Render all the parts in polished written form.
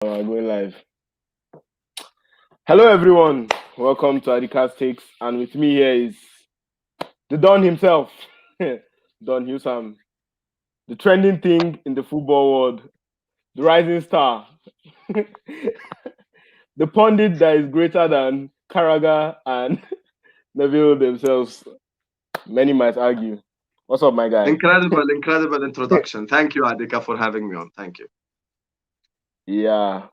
Going live. Hello, everyone. Welcome to Adika's Takes, and with me here is the Don himself, Don Husam, the trending thing in the football world, the rising star, the pundit that is greater than Carragher and Neville themselves. Many might argue. What's up, my guy? Incredible introduction. Thank you, Adika, for having me on. Thank you. Yeah.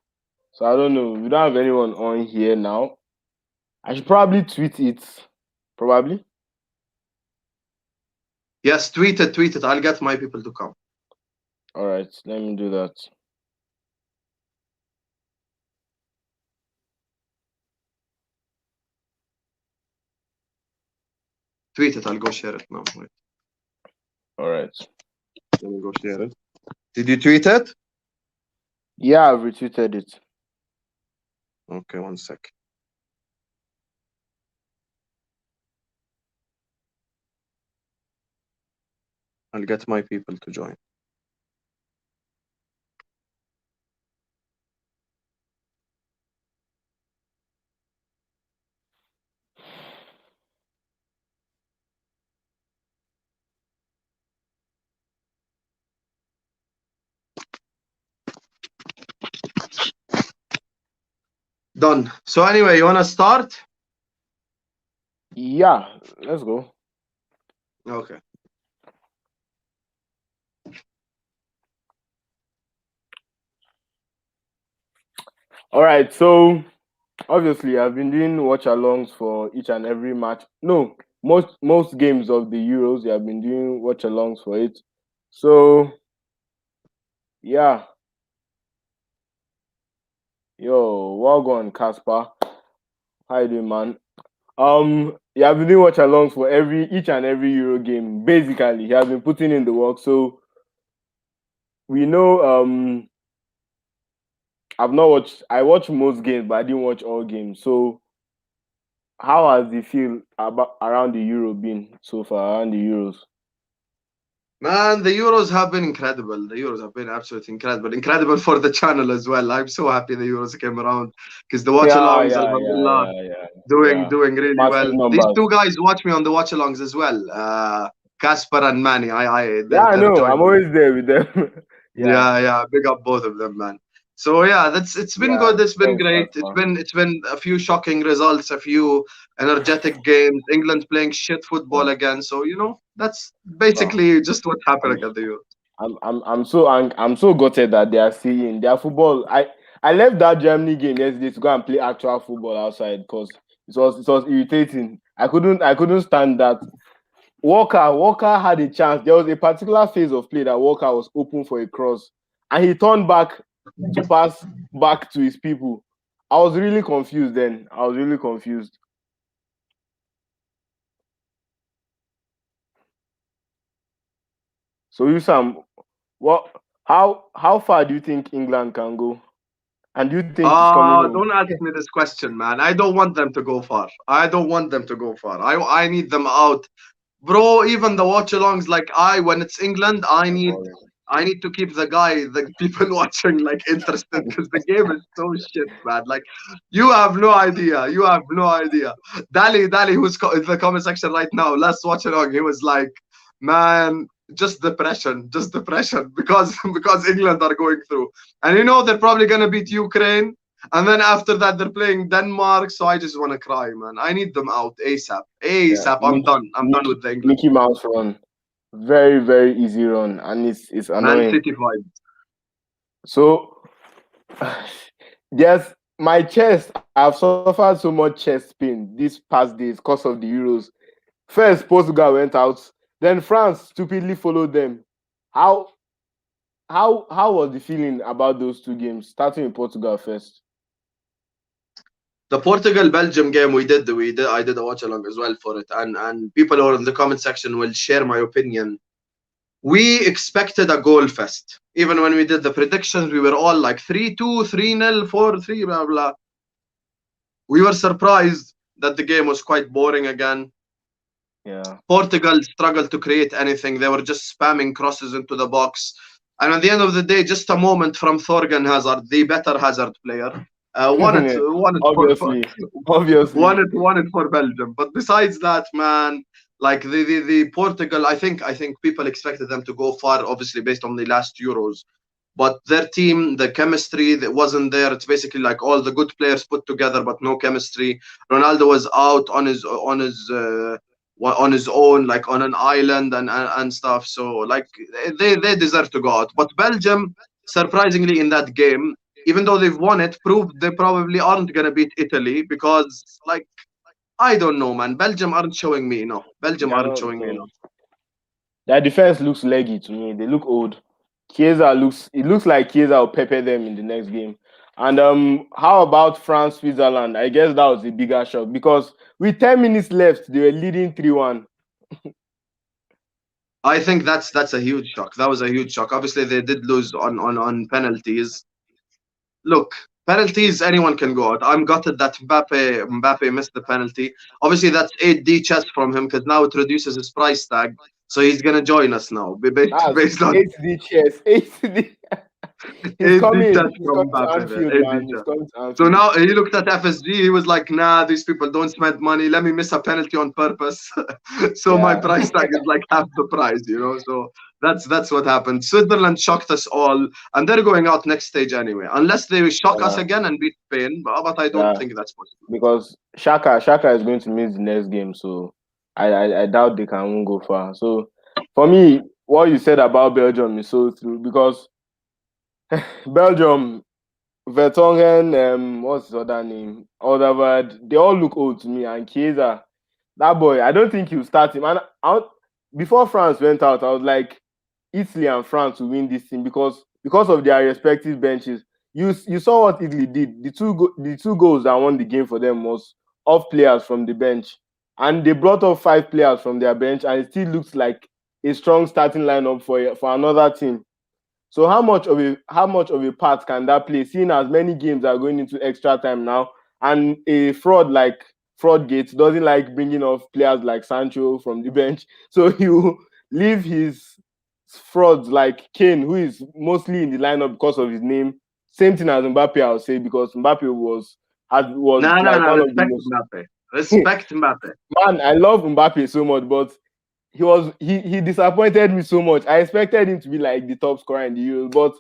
So I don't know. We don't have anyone on here now. I should probably tweet it. Probably. Yes, tweet it. I'll get my people to come. All right. Let me do that. Tweet it. I'll go share it now. Wait. All right. Let me go share it. Did you tweet it? Yeah, I've retweeted it. Okay, one sec. I'll get my people to join. Done. So anyway, you wanna start? Yeah, let's go. Okay. All right, so obviously I've been doing watch alongs for each and every match. No, most games of the Euros, I've been doing watch alongs for it. So yeah. Yo, well on, Casper. How you doing, man? Yeah, I've been doing watch alongs for each and every Euro game. Basically, he has been putting in the work. So we know I watched most games, but I didn't watch all games. So how has the feel about around the Euro been so far, around the Euros? Man, the Euros have been incredible. The Euros have been absolutely incredible. Incredible for the channel as well. I'm so happy the Euros came around because the watch Yeah, alongs, yeah, yeah, alhamdulillah, yeah, yeah, doing yeah. doing really Massive well. These numbers. two guys watch me on the watch alongs as well. Casper and Manny. Yeah, I They're know. I'm joining. always there with them. Yeah, Yeah. Big up both of them, man. So yeah, it's been yeah. good. It's been Thanks, great. Casper. It's been a few shocking results, a few energetic games. England playing shit football Yeah. again. So that's Oh, basically just what I'm, happened at the Euro. I'm so gutted that they are seeing their football. I left that Germany game yesterday to go and play actual football outside because it was irritating. I couldn't stand that. Walker had a chance. There was a particular phase of play that Walker was open for a cross, and he turned back to pass back to his people. I was really confused then. I was really confused. So you Sam, what? How far do you think England can go? And do you think it's coming home? Don't ask me this question, man. I don't want them to go far. I don't want them to go far. I need them out. Bro, even the watch alongs, like when it's England, I need to keep the people watching like interested because the game is so shit, man. Like you have no idea. You have no idea. Dali, who's in the comment section right now, last watch along, he was like, man, just depression because because England are going through. And they're probably gonna beat Ukraine. And then after that, they're playing Denmark. So I just want to cry, man. I need them out ASAP. Yeah, ASAP. I'm done. I'm done with the England. Mickey Mouse run, very very easy run, and it's Man annoying. City vibe. So there's my chest. I've suffered so much chest pain these past days because of the Euros. First, Portugal went out, then France stupidly followed them. How how was the feeling about those two games? Starting with Portugal first. The Portugal Belgium game we did I did a watch along as well for it, and people who are in the comment section will share my opinion. We expected a goal fest. Even when we did the predictions, we were all like 3-2, 3-0, 4-3, blah blah. We were surprised that the game was quite boring again. Yeah. Portugal struggled to create anything. They were just spamming crosses into the box. And at the end of the day, just a moment from Thorgan Hazard, the better Hazard player. Won it Obviously, obviously. won it for Belgium. But besides that, man, like the Portugal, I think people expected them to go far, obviously based on the last Euros. But their team, the chemistry that wasn't there. It's basically like all the good players put together, but no chemistry. Ronaldo was out on his own, like on an island and stuff. So like they deserve to go out. But Belgium, surprisingly, in that game, even though they've won it, proved they probably aren't gonna beat Italy because like I don't know, man. Belgium aren't showing me enough. Belgium They are aren't not. showing me enough. Their defense looks leggy to me. They look old. Chiesa looks. It looks like Chiesa will pepper them in the next game. And how about France, Switzerland? I guess that was a bigger shock because with 10 minutes left, they were leading 3-1. I think that's a huge shock. That was a huge shock. Obviously, they did lose on penalties. Look, penalties, anyone can go out. I'm gutted that Mbappe missed the penalty. Obviously, that's 8D chess from him because now it reduces his price tag. So he's gonna join us now, based That's based on HD chess. HD. He's 8D coming. chess He's from coming to Mbappe there. Anfield, 8D man. He's chess. coming to So Anfield. now he looked at FSG. He was like, "Nah, these people don't spend money. Let me miss a penalty on purpose, so my Yeah. price tag is like half the price, you know." So that's what happened. Switzerland shocked us all, and they're going out next stage anyway, unless they shock us Yeah. again and beat Spain. But I don't Yeah. think that's possible. Because Shaka is going to miss the next game, so I doubt they can go far. So for me, what you said about Belgium is so true because Belgium, Vertonghen, what's his other name? Alderweireld, they all look old to me. And Chiesa, that boy, I don't think he'll start him. And before France went out, I was like, Italy and France will win this thing because of their respective benches. You saw what Italy did. The two goals that won the game for them was off players from the bench, and they brought up 5 players from their bench, and it still looks like a strong starting lineup for another team. So how much of a part can that play? Seeing as many games are going into extra time now, and a fraud like Fraudgate doesn't like bringing off players like Sancho from the bench, so he will leave his frauds like Kane, who is mostly in the lineup because of his name. Same thing as Mbappe, I'll say, because Mbappe was No, no, like no. one of the Respect most. Mbappe. Respect Mbappe. Man, I love Mbappe so much, but he disappointed me so much. I expected him to be like the top scorer in the Euros, but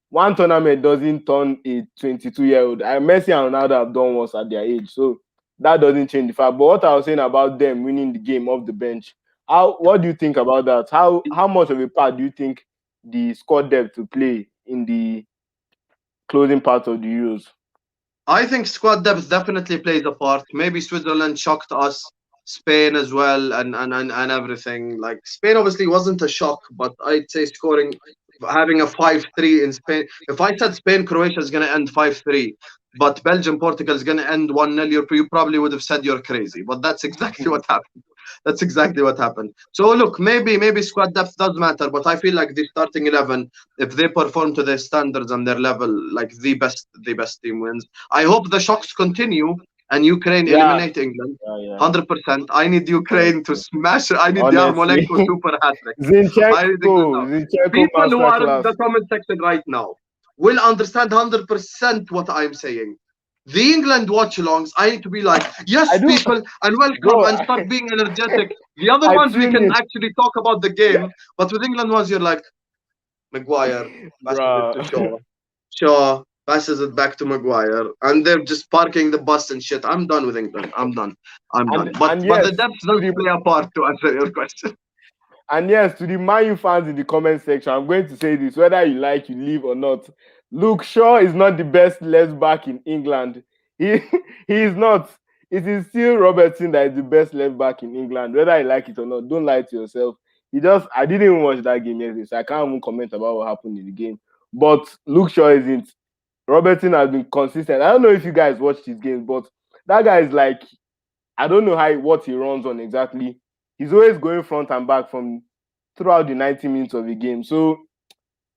one tournament doesn't turn a 22-year-old. Messi and Ronaldo have done once at their age, so that doesn't change the fact. But what I was saying about them winning the game off the bench, what do you think about that? How much of a part do you think the squad depth to play in the closing part of the Euros? I think squad depth definitely plays a part. Maybe Switzerland shocked us, Spain as well, and everything. Like Spain obviously wasn't a shock, but I'd say having a 5-3 in Spain. If I said Spain Croatia is gonna end 5-3, but Belgium Portugal is gonna end 1-0, you probably would have said you're crazy. But that's exactly what happened. That's exactly what happened. So look, maybe squad depth does matter, but I feel like the starting 11, if they perform to their standards and their level, like the best team wins. I hope the shocks continue and Ukraine Yeah, eliminate England. yeah, yeah. 100%. I need Ukraine to Honestly, smash. I need the honestly. Armolenko super hat trick. I need Zinchenko, England now. Zinchenko People who are in masterclass. the comment section right now will understand 100% what I'm saying. The England watch alongs, I need to be like, I yes, do, people, and welcome, bro. and start being energetic. The other I ones we tune can in, actually talk about the game, but with England ones, you're like, Maguire passes it bro. to Shaw. Shaw passes it back to Maguire, and they're just parking the bus and shit. I'm done with England. I'm done. I'm done. But And but yes, the depth to does the play a part to answer your question. Man U fans in the comment section, I'm going to say this, whether you like, you leave or not. Luke Shaw is not the best left back in England. He he is not. It is still Robertson that is the best left back in England, whether you like it or not. Don't lie to yourself. I didn't even watch that game yesterday, so I can't even comment about what happened in the game. But Luke Shaw isn't. Robertson has been consistent. I don't know if you guys watched his games, but that guy is like, I don't know what he runs on exactly. He's always going front and back from throughout the 90 minutes of the game. So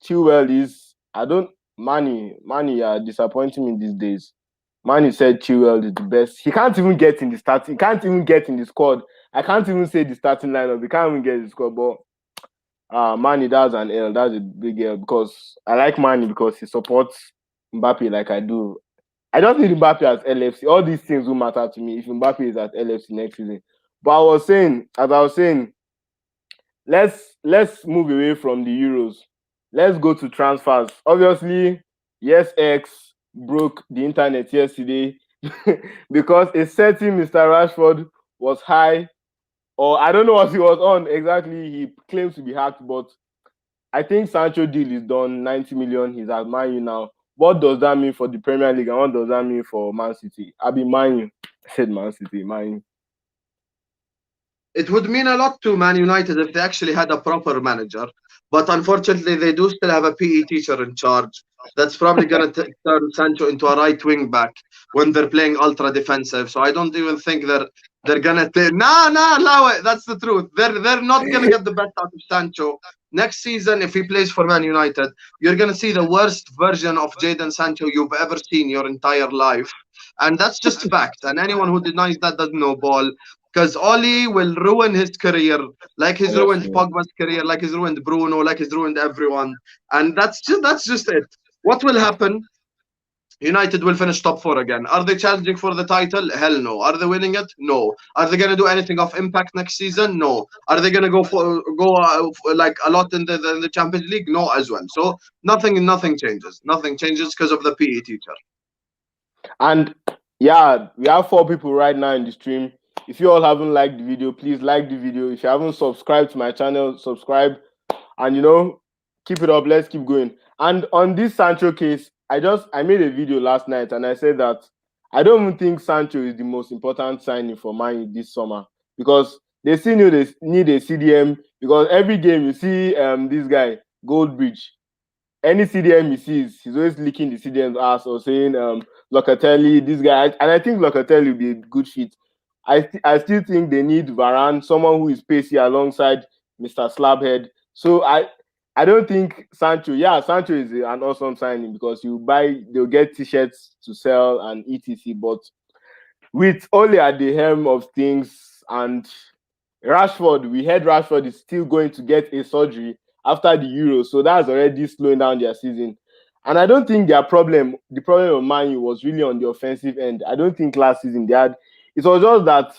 Chilwell is, I don't Manny are disappointing me these days. Manny said Chilwell is the best. He can't even get in the start. He can't even get in the squad. I can't even say the starting lineup. He can't even get the squad. But Manny, that's an L. That's a big L because I like Manny because he supports Mbappe like I do. I just need Mbappe as LFC. All these things will matter to me if Mbappe is at LFC next season. But as I was saying, let's move away from the Euros. Let's go to transfers. Obviously, yes, X broke the internet yesterday because a certain Mr. Rashford was high, or I don't know what he was on exactly. He claims to be hacked, but I think Sancho deal is done. 90 million. He's at Man U now. What does that mean for the Premier League and what does that mean for Man City? I'll be Man U. I said Man City, Man U. It would mean a lot to Man United if they actually had a proper manager. But unfortunately, they do still have a PE teacher in charge. That's probably going to turn Sancho into a right wing back when they're playing ultra defensive. So I don't even think they're gonna take. Nah, allow it. That's the truth. They're not gonna get the best out of Sancho next season if he plays for Man United. You're gonna see the worst version of Jadon Sancho you've ever seen your entire life, and that's just fact. And anyone who denies that doesn't know ball. Because Oli will ruin his career, like he's ruined Obviously. Pogba's career, like he's ruined Bruno, like he's ruined everyone, and that's just it. What will happen? United will finish top four again. Are they challenging for the title? Hell no. Are they winning it? No. Are they gonna do anything of impact next season? No. Are they gonna go like a lot in the Champions League? No, as well. So nothing changes. Nothing changes because of the PE teacher. And yeah, we have 4 people right now in the stream. If you all haven't liked the video, please like the video. If you haven't subscribed to my channel, subscribe. And keep it up. Let's keep going. And on this Sancho case, I made a video last night and I said that I don't even think Sancho is the most important signing for Man U this summer because they still need a CDM because every game you see this guy Goldbridge, any CDM he sees, he's always licking the CDM's ass or saying Locatelli, this guy, and I think Locatelli will be a good fit. I still think they need Varane, someone who is pacey alongside Mr. Slabhead. So I don't think Sancho. Yeah, Sancho is an awesome signing because they'll get t-shirts to sell and etc. But with Ole at the helm of things and Rashford, we heard Rashford is still going to get a surgery after the Euro, so that's already slowing down their season. And I don't think the problem of Man U was really on the offensive end. I don't think last season they had. It was just that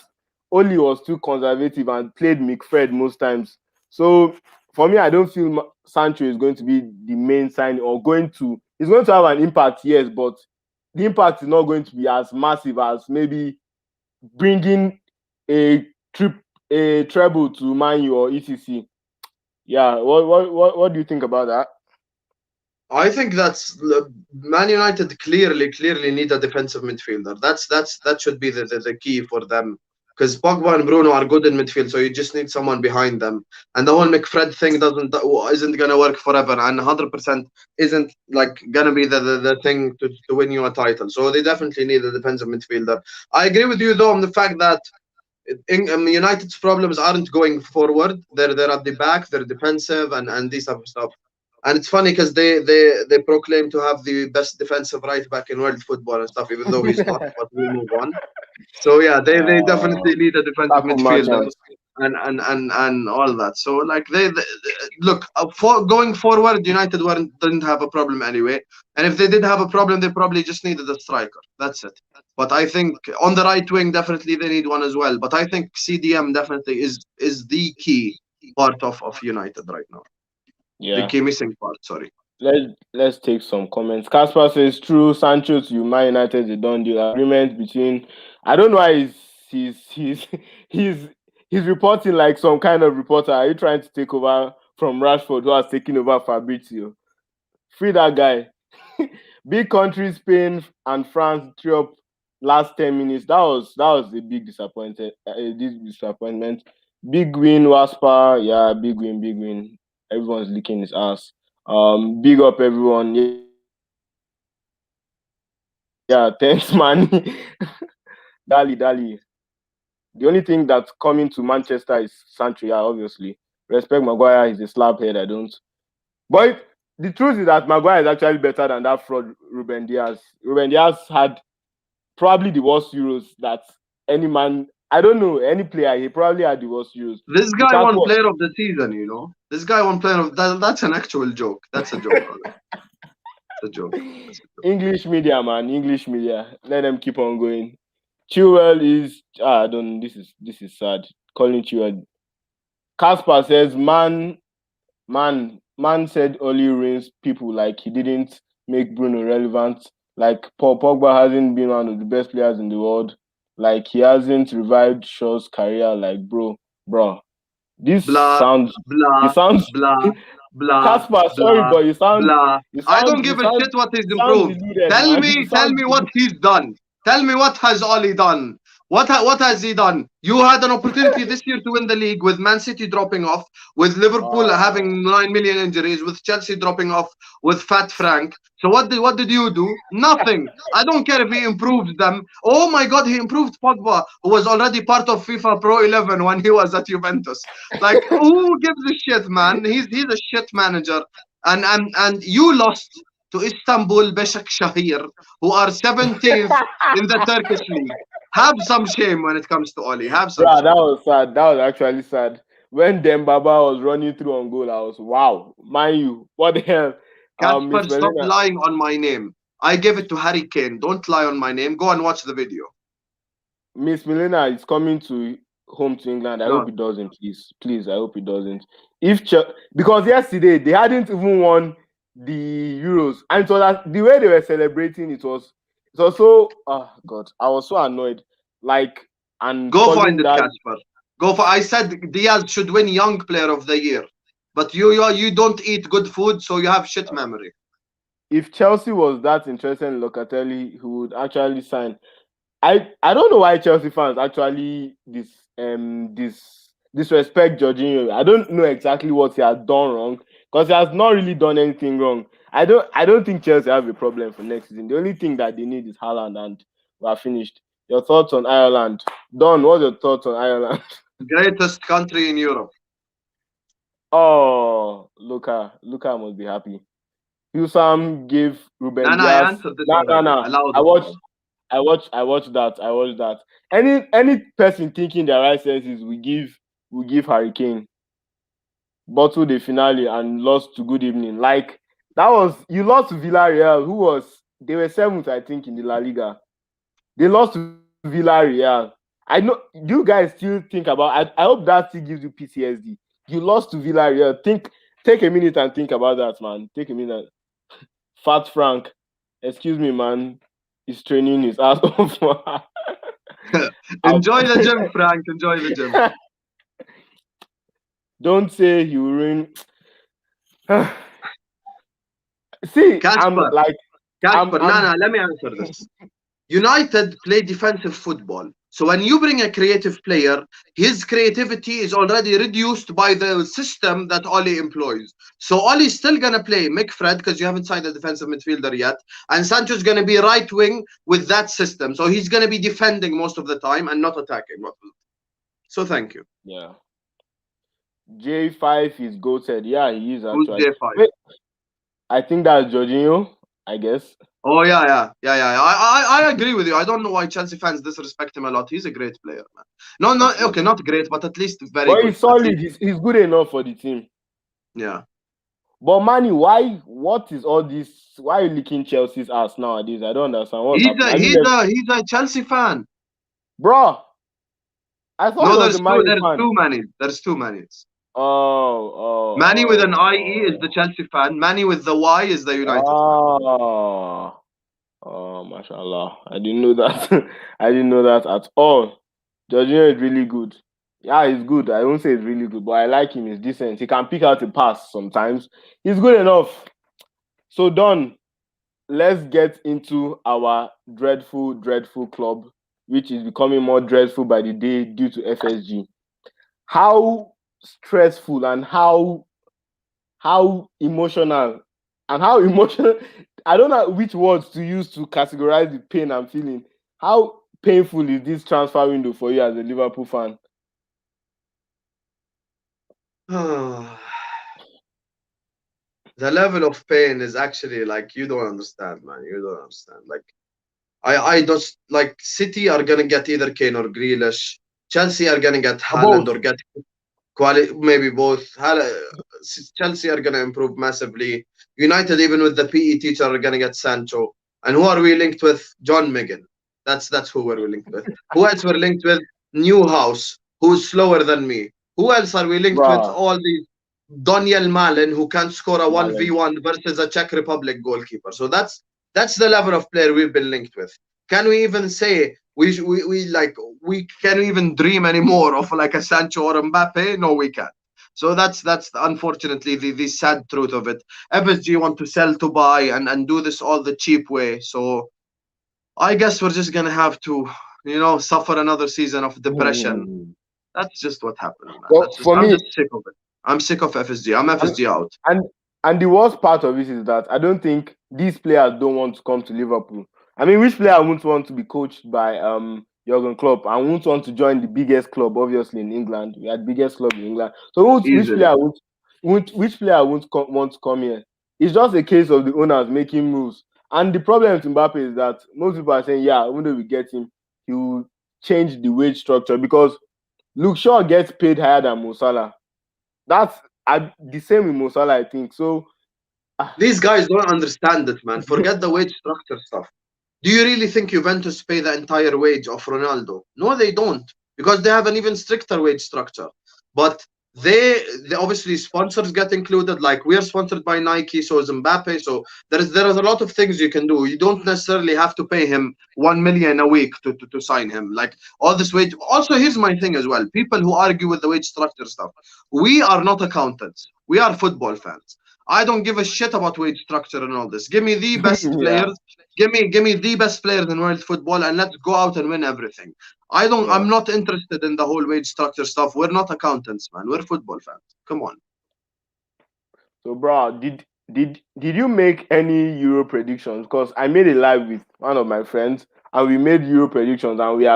Oli was too conservative and played McFred most times. So for me, I don't feel Sancho is going to be the main sign or he's going to have an impact, yes, but the impact is not going to be as massive as maybe bringing a treble to Man U or etc. Yeah, what do you think about that? I think Man United clearly need a defensive midfielder. That should be the key for them. Because Pogba and Bruno are good in midfield, so you just need someone behind them. And the whole McFred thing isn't gonna work forever, and 100% isn't like gonna be the thing to win you a title. So they definitely need a defensive midfielder. I agree with you though on the fact that United's problems aren't going forward. They're at the back. They're defensive and this type of stuff. And it's funny because they proclaim to have the best defensive right back in world football and stuff, even though he's not. But we move on. So yeah, they definitely need a defensive Taco midfielder merchants. and all that. So like they look going forward, United didn't have a problem anyway. And if they did have a problem, they probably just needed a striker. That's it. But I think on the right wing, definitely they need one as well. But I think CDM definitely is the key part of United right now. The Yeah. key missing part. Sorry. Let's take some comments. Casper says true. Sancho to Man United is a done deal. Agreement between. I don't know why he's he's reporting like some kind of reporter. Are you trying to take over from Rashford, who has taken over Fabrizio? Free that guy. Big country Spain and France threw up last 10 minutes. That was a big disappointment. Disappointment. Big win, Waspa. Yeah, big win, big win. Everyone's licking his ass. Big up everyone. Yeah, thanks, man. Dali. The only thing that's coming to Manchester is Sancho. Yeah, obviously. Respect Maguire. He's a slab head. I don't. But the truth is that Maguire is actually better than that fraud Ruben Diaz. Ruben Diaz had probably the worst Euros that any man I don't know any player. He probably had the worst Euros. This guy won Lukaku, Player of the Season. You know, this guy won Player of that. That's an actual joke. That's a joke. It's a joke. That's a joke. English media, man. English media. Let them keep on going. Chilwell is I don't. This is sad. Calling Chilwell. Casper says, man said Oli ruins people like he didn't make Bruno relevant. Like Paul Pogba hasn't been one of the best players in the world. Like he hasn't revived Shaw's career. Like bro. This Blah sounds. It blah sounds. blah blah Casper, sorry, blah but you sound. blah. You I sound. don't You give a sound. shit what he's You sound improved. deluded, Tell man. You me, tell sound me what deluded. he's done. Tell me what has Oli done. What has he done? You had an opportunity this year to win the league with Man City dropping off, with Liverpool Wow. having 9 million injuries, with Chelsea dropping off, with Fat Frank. So what did you do? Nothing. I don't care if he improves them. Oh my God, he improved Pogba, who was already part of FIFA Pro 11 when he was at Juventus. Like who gives a shit, man? He's a shit manager, and you lost to Istanbul Başakşehir, who are 17th in the Turkish league. Have some shame when it comes to Oli. Have some Bro, that shame. was sad. That was actually sad. When Dembaba was running through on goal, I was wow. Mind you, what the hell? Casper, Miss stop Melina, lying on my name. I gave it to Harry Kane. Don't lie on my name. Go and watch the video. Miss Melina is coming to home to England. I hope No. it doesn't, please. Please, I hope it doesn't. If because yesterday they hadn't even won the Euros, and so that the way they were celebrating, it was so oh god, I was so annoyed. Like and Go find calling it, that Casper. Go for. I said Diaz should win Young Player of the Year, but you don't eat good food, so you have shit memory. if Chelsea was that interested in Locatelli, he would actually sign. I don't know why Chelsea fans actually disrespect Jorginho. I don't know exactly what he has done wrong because he has not really done anything wrong. I don't think Chelsea have a problem for next season. The only thing that they need is Haaland and we are finished. Your thoughts on Ireland? Don, what's your thoughts on Ireland? Greatest country in Europe. Oh, Luca must be happy. Husam gave Ruben Nana, I Diaz. answered this No, no, already. no. Allow I the watched floor. I watched that. I watched that. Any person thinking their right senses we give Hurricane bottled the finale and lost to Good Evening. Like that was you lost to Villarreal, who was they were seventh, I think, in the La Liga. They lost to Villarreal. I know you guys still think about. I hope that still gives you PTSD. You lost to Villarreal. Take a minute and think about that, man. Take a minute. Fat Frank, excuse me, man. He's training his ass off. I'll- Enjoy the gym, Frank. Enjoy the gym. Don't say he will ruin. See, I'm Casper, like, Casper, I'm. Nana, let me answer this. United play defensive football. So when you bring a creative player, his creativity is already reduced by the system that Oli employs. So Oli's still gonna play Mick Fred because you haven't signed a defensive midfielder yet, and Sancho's gonna be right wing with that system. So he's gonna be defending most of the time and not attacking. So thank you. Yeah. J5 is goated. Yeah, he is Who's actually. J5? Wait, I think that's Jorginho, I guess. Oh yeah. I agree with you. I don't know why Chelsea fans disrespect him a lot. He's a great player, man. No, no, Okay. okay, not great, but at least very But good. he's At solid. least, He's good enough for the team. yeah. But Manny, why? What is all this? Why are you licking Chelsea's ass nowadays? I don't understand what's He's happening. a Have you he's left, a he's a Chelsea fan. bro? I thought No, he was a there's Man two. U There's fan. too many. There's too many. Manny with an IE is the Oh. Chelsea fan. Manny with the Y is the United fan. Mashallah. I didn't know that. I didn't know that at all. Jorginho is really good. Yeah, he's good. I won't say he's really good, but I like him. He's decent. He can pick out a pass sometimes. He's good enough. So, Don, let's get into our dreadful, dreadful club, which is becoming more dreadful by the day due to FSG. How stressful and how emotional I don't know which words to use to categorize the pain I'm feeling. How painful is this transfer window for you as a Liverpool fan? The level of pain is actually like you don't understand, man. You don't understand. Like I just like City are gonna get either Kane or Grealish. Chelsea are gonna get Both. Haaland or get quality, maybe both. Chelsea are gonna improve massively. United, even with the PE teacher, are gonna get Sancho. And who are we linked with? John Megan. That's who we're linked with. Who else we're linked with? Newhouse, who's slower than me. Who else are we linked with? Bruh. All these Daniel Malin, who can score a Malen. 1v1 versus a Czech Republic goalkeeper. So that's the level of player we've been linked with. Can we even say we can even dream anymore of like a Sancho or Mbappe? No, we can't. So that's unfortunately the sad truth of it. FSG want to sell to buy and do this all the cheap way. So I guess we're just gonna have to, suffer another season of depression. Mm. That's just what happened, man. But That's just for I'm me, just sick of it. I'm sick of FSG. I'm and FSG out. and and the worst part of it is that I don't think these players don't want to come to Liverpool. I mean, which player wouldn't want to be coached by Jurgen Klopp and wouldn't want to join the biggest club, obviously in England? We had biggest club in England. So which Easily. player which player won't want to come here? It's just a case of the owners making moves. And the problem with Mbappe is that most people are saying, yeah, even though we get him, he will change the wage structure because Luke Shaw gets paid higher than Mo Salah. That's the same with Mo Salah, I think. So, ah, These guys don't understand it, man. Forget the wage structure stuff. Do you really think Juventus pay the entire wage of Ronaldo? No, they don't, because they have an even stricter wage structure. But they obviously sponsors get included. Like we are sponsored by Nike, so is Mbappe. So there is a lot of things you can do. You don't necessarily have to pay him 1 million a week to sign him. Like all this wage. Also, here's my thing as well. People who argue with the wage structure stuff. We are not accountants. We are football fans. I don't give a shit about wage structure and all this. Give me the best yeah, players. Give me the best players in world football and let's go out and win everything. I'm yeah. not interested in the whole wage structure stuff. We're not accountants, man. We're football fans. Come on. So, bro, did you make any Euro predictions? Because I made a live with one of my friends, and we made Euro predictions, and we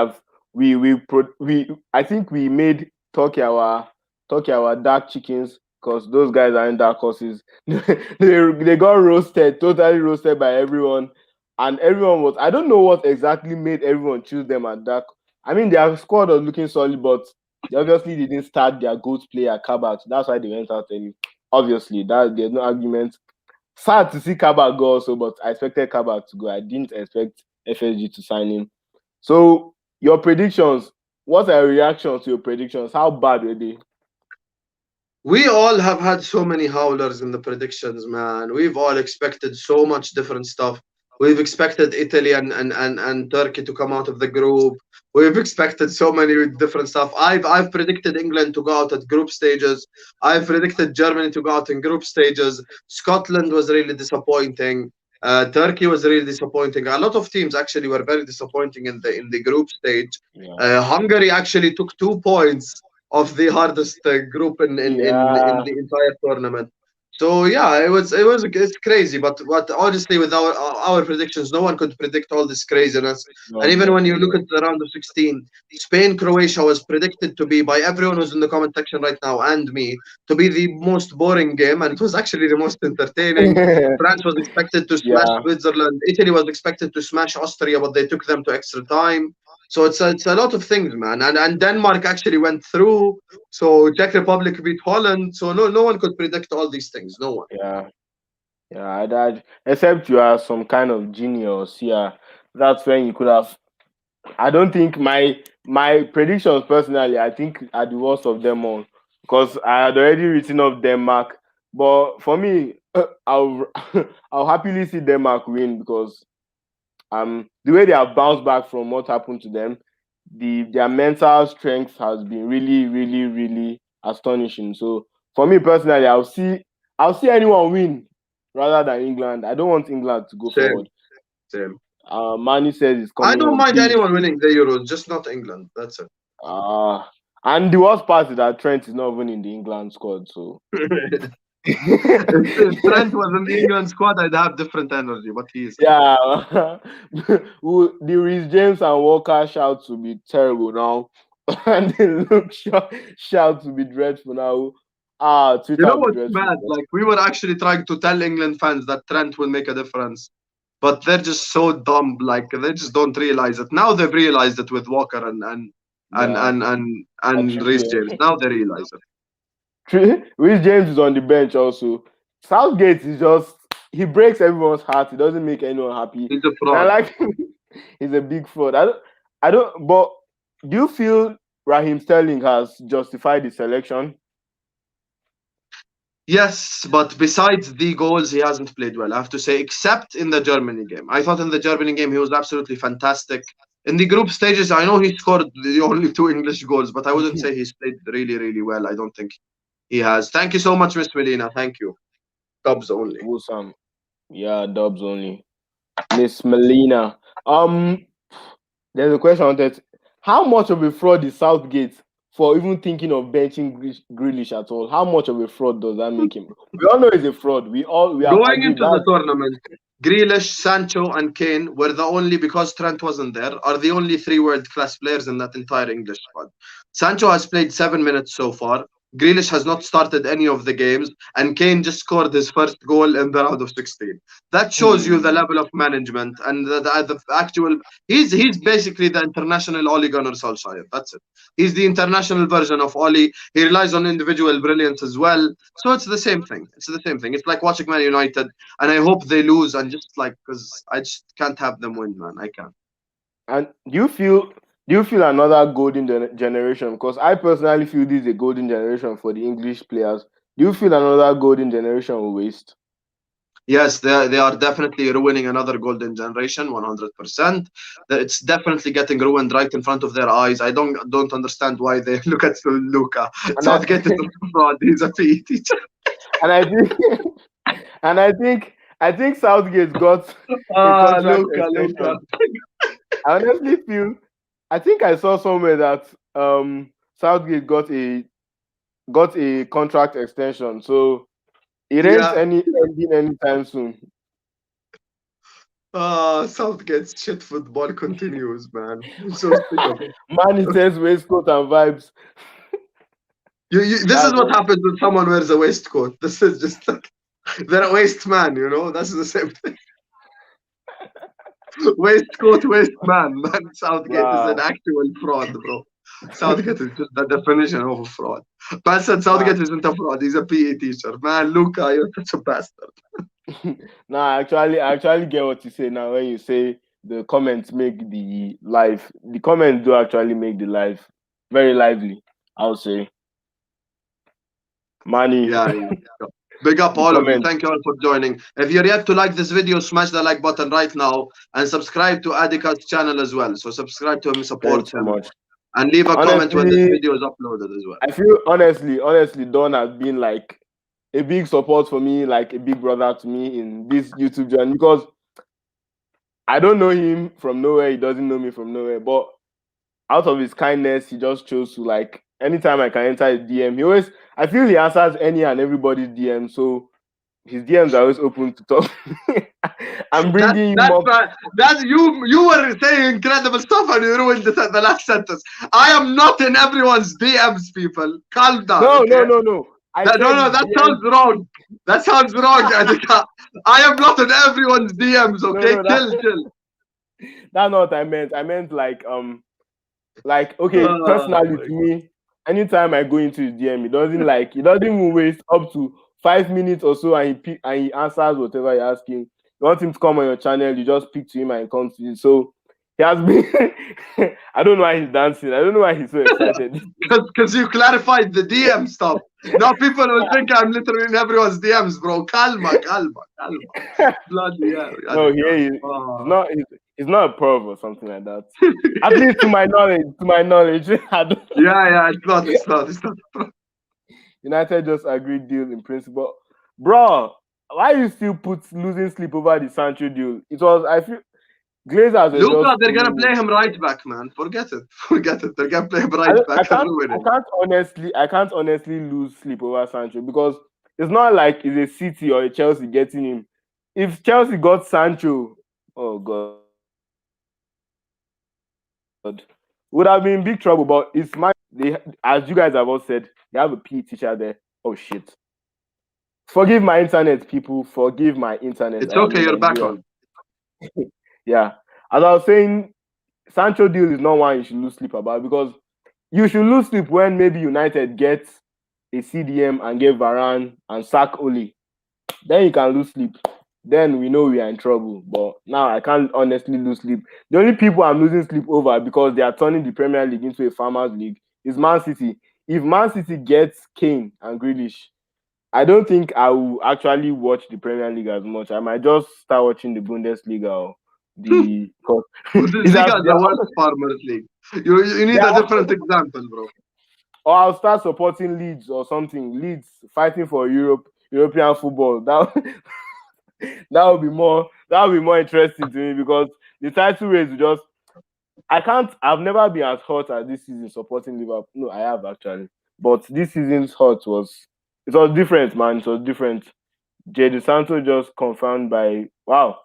I think we made Turkey our dark chickens because those guys are in dark horses. They got roasted, totally roasted by everyone, and everyone was. I don't know what exactly made everyone choose them at dark. I mean, their squad was looking solid, but they obviously didn't start their GOAT player Kabak. That's why they went out early. Obviously, that there's no argument. Sad to see Kabak go also, but I expected Kabak to go. I didn't expect FSG to sign him. So your predictions, what are your reactions to your predictions? How bad were they? We all have had so many howlers in the predictions, man. We've all expected so much different stuff. We've expected Italy and Turkey to come out of the group. We've expected so many different stuff. I've predicted England to go out at group stages. I've predicted Germany to go out in group stages. Scotland was really disappointing. Turkey was really disappointing. A lot of teams actually were very disappointing in the group stage. Yeah. Hungary actually took 2 points of the hardest group in Yeah. the entire tournament. So yeah, it's crazy, but honestly, with our predictions, no one could predict all this craziness. And even when Obviously, you look yeah. at the round of 16, Spain Croatia was predicted to be by everyone who's in the comment section right now and me to be the most boring game, and it was actually the most entertaining. France was expected to smash Yeah. Switzerland. Italy was expected to smash Austria, but they took them to extra time. So it's a lot of things, man. And Denmark actually went through. So Czech Republic beat Holland. So no one could predict all these things. No one. Yeah. Yeah. Except you are some kind of genius. Yeah. That's when you could have. I don't think my predictions personally, I think are the worst of them all because I had already written off Denmark. But for me, I'll I'll happily see Denmark win because the way they have bounced back from what happened to them, their mental strength has been really, really, really astonishing. So for me personally, I'll see anyone win rather than England. I don't want England to go Same, forward. same. Mani says it's I coming don't home mind big. anyone winning the Euros, just not England. That's Uh, and the worst part is that Trent is not even in the England squad. So it. If Trent was in the England squad, I'd have different energy, but he isn't. yeah, the Reece James and Walker shout to be terrible now, and the Luke shout to be dreadful now. You Twitter know will be what's dreadful. mad? Like we were actually trying to tell England fans that Trent will make a difference, but they're just so dumb. Like they just don't realize it. Now they've realized it with Walker and and Yeah, Reece Trippier. James. Now they realize it. Rich James is on the bench also. Southgate is just he breaks everyone's heart. He doesn't make anyone happy, He's a and I fraud. like he's a big fraud. I don't. But do you feel Raheem Sterling has justified the selection? Yes, but besides the goals, he hasn't played well. I have to say, except in the Germany game. I thought in the Germany game he was absolutely fantastic. In the group stages, I know he scored the only two English goals, but I wouldn't say he's played really, really well. I don't think he has. Thank you so much, Miss Melina. Thank you. Dubs only. Wusam. Yeah, dubs only. Miss Melina. There's a question on that. How much of a fraud is Southgate for even thinking of benching Grealish at all? How much of a fraud does that make him? We all know he's a fraud. We have Going agreed into the that. tournament, Grealish, Sancho, and Kane were the only, because Trent wasn't there, are the only three world-class players in that entire English squad. Sancho has played 7 minutes so far. Grealish has not started any of the games, and Kane just scored his first goal in the round of 16. That shows you the Hmm. level of management and the actual. He's basically the international Ole Gunnar Solskjaer. That's it. He's the international version of Ole. He relies on individual brilliance as well. So it's the same thing. It's the same thing. It's like watching Man United, and I hope they lose, and just like, because I just can't have them win, man. I can't. And do you feel another golden generation? Because I personally feel this is a golden generation for the English players. Do you feel another golden generation will waste? Yes, they are definitely ruining another golden generation, 100%. It's definitely getting ruined right in front of their eyes. I don't understand why they look at Luca. And I Southgate is not a fraud. He's a PE teacher. and I think and I think Southgate got a Ah, contract Luca. extension. I honestly feel I think I saw somewhere that Southgate got a contract extension, so it ain't Yeah. any ending anytime soon. Southgate's shit football continues, man. I'm so sick of it. Man, it says waistcoat and vibes. This is That's what all. happens when someone wears a waistcoat. This is just like they're a waste man, That's the same thing. Waistcoat, waste man. Man, Southgate is an Bruh, actual fraud, bro. Southgate is just the definition of a fraud. Man said nah, Southgate isn't a fraud. He's a PE teacher. Man, Luca, you're such a bastard. nah. I actually get what you say now when you say the comments make the life. The comments do actually make the life very lively. I'll say, money. Yeah, yeah. Big up The all of you. comments. Thank you all for joining. If you're yet to like this video, smash the like button right now and subscribe to Adika's channel as well. So subscribe to him, Thank support you so him, much. and leave a comment when this Honestly, video is uploaded as well. I feel honestly, Don has been like a big support for me, like a big brother to me in this YouTube journey because I don't know him from nowhere. He doesn't know me from nowhere. But out of his kindness, he just chose to like anytime I can enter his DM, I feel he answers any and everybody's DM. So his DMs are always open to talk. I'm That bringing him that's up. right. That you were saying incredible stuff and you ruined the last sentence. I am not in everyone's DMs, people. Calm down, No, no, okay? no, no. I No, said no, his that DMs. sounds wrong. That sounds wrong, Adika. I am not in everyone's DMs, No, okay? no, Chill. that's not what I meant. I meant like okay, Oh personally my to me, anytime I go into his DM, he doesn't even waste up to 5 minutes or so, and he answers whatever you're asking. You want him to come on your channel, you just speak to him and he comes to you. So he has been. I don't know why he's dancing. I don't know why he's so excited. Because you clarified the DM stuff. Now people will think I'm literally in everyone's DMs, bro. Calma. Bloody hell, No, Adika. he's Oh. not. He's not a prof or something like that. At least to my knowledge. I don't, Yeah, it's not. United just agreed deal in principle. Bro, why you still put losing sleep over the Sancho deal? It was I feel Glazers were Luca, just they're gonna too. play him right back, man. Forget it. Forget it. They're gonna play him I, right don't- I back and can't ruin I him. can't honestly lose sleep over Sancho because it's not like it's a City or a Chelsea getting him. If Chelsea got Sancho, oh god, would have been in big trouble. But it's my as you guys have all said, they have a PE teacher there. Oh shit. Forgive my internet, people. Forgive my internet. It's I am okay, in you're back Nigeria. on. Yeah. As I was saying, Sancho deal is not one you should lose sleep about because You should lose sleep when maybe United gets a CDM and get Varane and sack Oli. Then you can lose sleep. Then we know we are in trouble. But now I can't honestly lose sleep. The only people I'm losing sleep over because they are turning the Premier League into a farmers league is Man City. If Man City gets Kane and Grealish, I don't think I will actually watch the Premier League as much. I might just start watching the Bundesliga or the it's as Bundesliga is the worst farmers league. You need a different example, bro. or I'll start supporting Leeds or something. Leeds fighting for European football. That would be more interesting to me because the title race will just I've never been as hot as this season supporting Liverpool. No, I have actually. But this season's hot was different, man. It was different. Jadon Sancho just confirmed by wow.